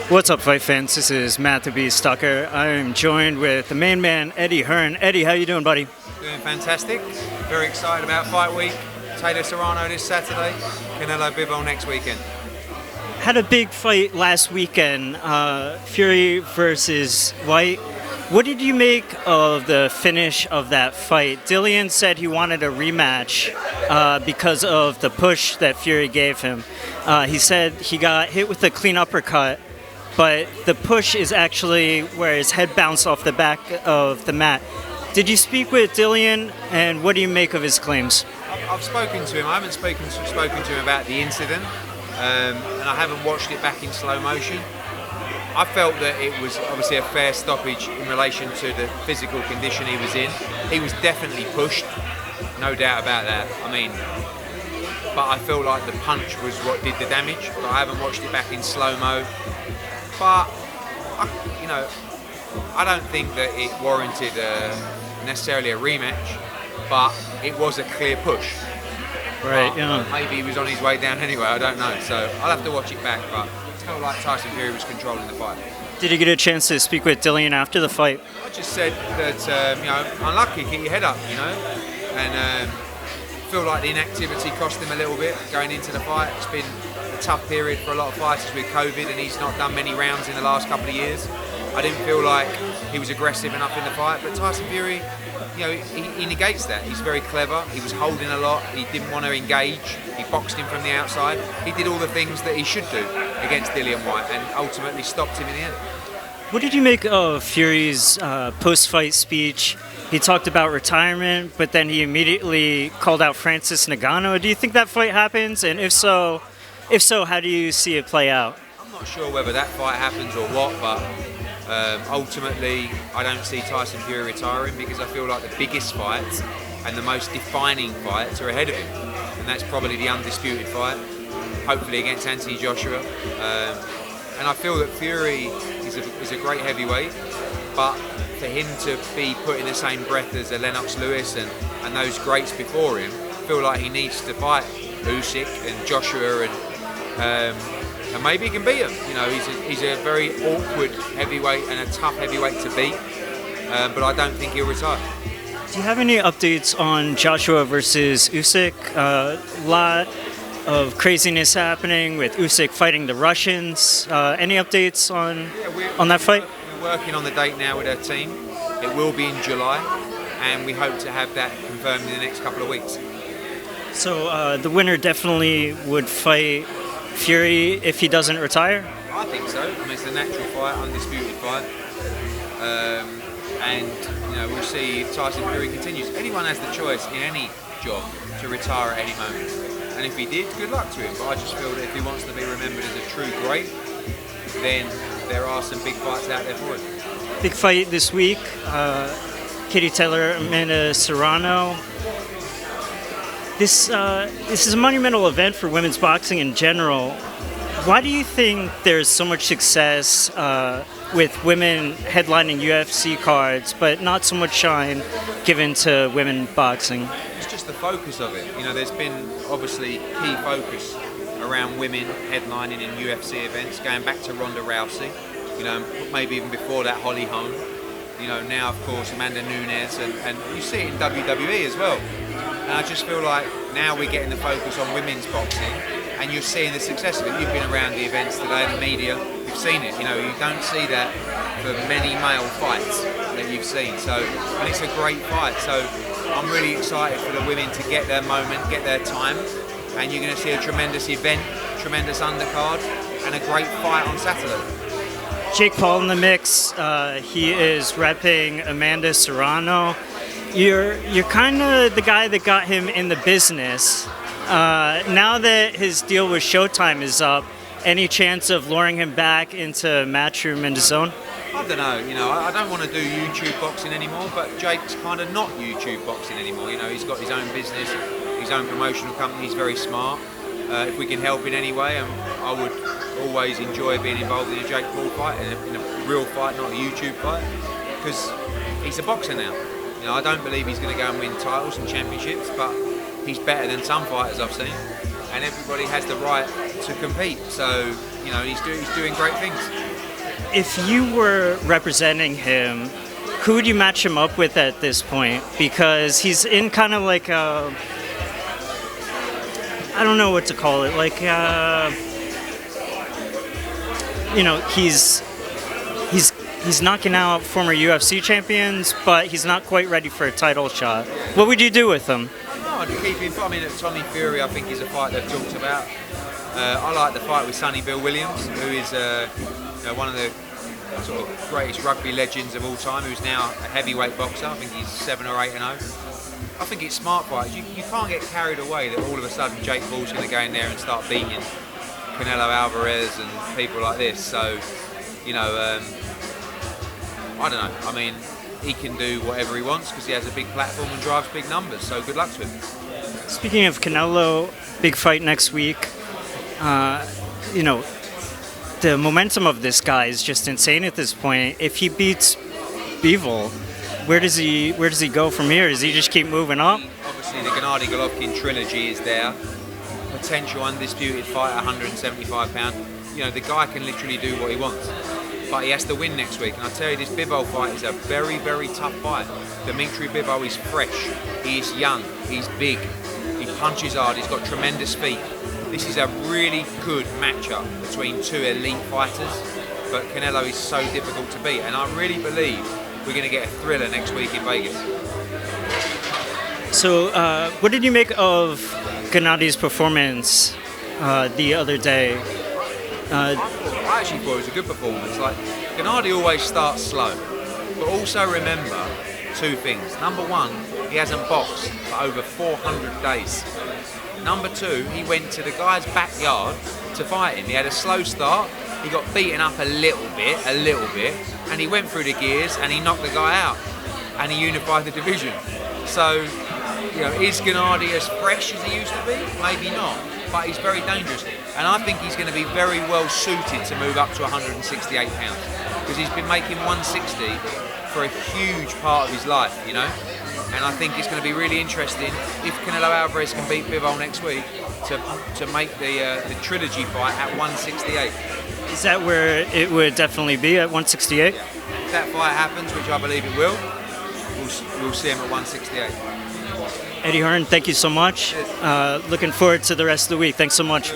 What's up, fight fans? This is Matt the Beast Tucker. I am joined with the main man, Eddie Hearn. Eddie, how you doing, buddy? Doing fantastic. Very excited about fight week. Taylor Serrano this Saturday, Canelo Bivol next weekend. Had a big fight last weekend, Fury versus Whyte. What did you make of the finish of that fight? Dillon said he wanted a rematch because of the push that Fury gave him. He said he got hit with a clean uppercut, but the push is actually where his head bounced off the back of the mat. Did you speak with Dillon, and what do you make of his claims? I've spoken to him. I haven't spoken to him about the incident, and I haven't watched it back in slow motion. I felt that it was obviously a fair stoppage in relation to the physical condition he was in. He was definitely pushed, no doubt about that. But I feel like the punch was what did the damage. But I haven't watched it back in slow-mo. But, I don't think that it warranted necessarily a rematch, but it was a clear push. Right, Maybe he was on his way down anyway, I don't know. So I'll have to watch it back, but it felt like Tyson Fury was controlling the fight. Did you get a chance to speak with Dillon after the fight? I just said that, unlucky, keep your head up, and feel like the inactivity cost him a little bit going into the fight. It's been a tough period for a lot of fighters with COVID, and he's not done many rounds in the last couple of years. I didn't feel like he was aggressive enough in the fight, but Tyson Fury, he negates that. He's very clever. He was holding a lot. He didn't want to engage. He boxed him from the outside. He did all the things that he should do against Dillian Whyte, and ultimately stopped him in the end. What did you make of Fury's post-fight speech? He talked about retirement, but then he immediately called out Francis Ngannou. Do you think that fight happens? And if so, how do you see it play out? I'm not sure whether that fight happens or what, but ultimately I don't see Tyson Fury retiring, because I feel like the biggest fights and the most defining fights are ahead of him, and that's probably the undisputed fight, hopefully against Anthony Joshua. And I feel that Fury is a great heavyweight, but for him to be put in the same breath as a Lennox Lewis and those greats before him, I feel like he needs to fight Usyk and Joshua, and maybe he can beat him. He's a very awkward heavyweight and a tough heavyweight to beat, but I don't think he'll retire. Do you have any updates on Joshua versus Usyk? A lot of craziness happening with Usyk fighting the Russians. Any updates on that fight? We're working on the date now with our team. It will be in July, and we hope to have that confirmed in the next couple of weeks. So the winner definitely would fight Fury if he doesn't retire? I think so. It's a natural fight, undisputed fight. And we'll see if Tyson Fury continues. Anyone has the choice in any job to retire at any moment. And if he did, good luck to him. But I just feel that if he wants to be remembered as a true great, then there are some big fights out there for him. Big fight this week. Katie Taylor, Amanda Serrano. This is a monumental event for women's boxing in general. Why do you think there's so much success with women headlining UFC cards, but not so much shine given to women boxing? It's just the focus of it. There's been obviously key focus around women headlining in UFC events, going back to Ronda Rousey, maybe even before that Holly Holm. Now of course Amanda Nunes, and you see it in WWE as well. And I just feel like now we're getting the focus on women's boxing, and you're seeing the success of it. You've been around the events today, the media, you've seen it. You don't see that for many male fights that you've seen. So, and it's a great fight. So I'm really excited for the women to get their moment, get their time, and you're going to see a tremendous event, tremendous undercard, and a great fight on Saturday. Jake Paul in the mix. He is repping Amanda Serrano. You're kind of the guy that got him in the business. Now that his deal with Showtime is up, any chance of luring him back into Matchroom and DAZN? I don't know. I don't want to do YouTube boxing anymore, but Jake's kind of not YouTube boxing anymore. He's got his own business, his own promotional company. He's very smart. If we can help in any way, I would always enjoy being involved in a Jake Paul fight, in a real fight, not a YouTube fight, because he's a boxer now. I don't believe he's going to go and win titles and championships, but he's better than some fighters I've seen, and everybody has the right to compete. So, he's doing great things. if you were representing him, who would you match him up with at this point? Because he's in kind of like a, I don't know what to call it, like he's knocking out former UFC champions, but he's not quite ready for a title shot. What would you do with him? No, I'd keep him. I mean, Tommy Fury, I think, is a fight they've talked about. I like the fight with Sonny Bill Williams, who is one of the sort of greatest rugby legends of all time, who's now a heavyweight boxer. I think he's 7 or 8-0. I think it's smart fights. You can't get carried away that all of a sudden Jake Paul's going to go in there and start beating Canelo Alvarez and people like this. So, I don't know. I mean, he can do whatever he wants because he has a big platform and drives big numbers. So good luck to him. Speaking of Canelo, big fight next week. The momentum of this guy is just insane at this point. If he beats Bivol, where does he go from here? Does he just keep moving up? Obviously, the Gennady Golovkin trilogy is there. Potential undisputed fight, 175 pound. The guy can literally do what he wants. But he has to win next week. And I tell you, this Bivol fight is a very, very tough fight. Dimitri Bivol is fresh. He is young. He's big. He punches hard. He's got tremendous feet. This is a really good matchup between two elite fighters. But Canelo is so difficult to beat. And I really believe we're going to get a thriller next week in Vegas. So, what did you make of Gennady's performance the other day? I actually thought it was a good performance. Like, Gennady always starts slow, but also remember two things. Number one, he hasn't boxed for over 400 days. Number two, he went to the guy's backyard to fight him. He had a slow start, he got beaten up a little bit, and he went through the gears and he knocked the guy out, and he unified the division. So, is Gennady as fresh as he used to be? Maybe not, but he's very dangerous. And I think he's going to be very well suited to move up to 168 pounds because he's been making 160 for a huge part of his life, And I think it's going to be really interesting if Canelo Alvarez can beat Bivol next week to make the trilogy fight at 168. Is that where it would definitely be, at 168? Yeah. If that fight happens, which I believe it will, we'll see him at 168. Eddie Hearn, thank you so much. Looking forward to the rest of the week. Thanks so much.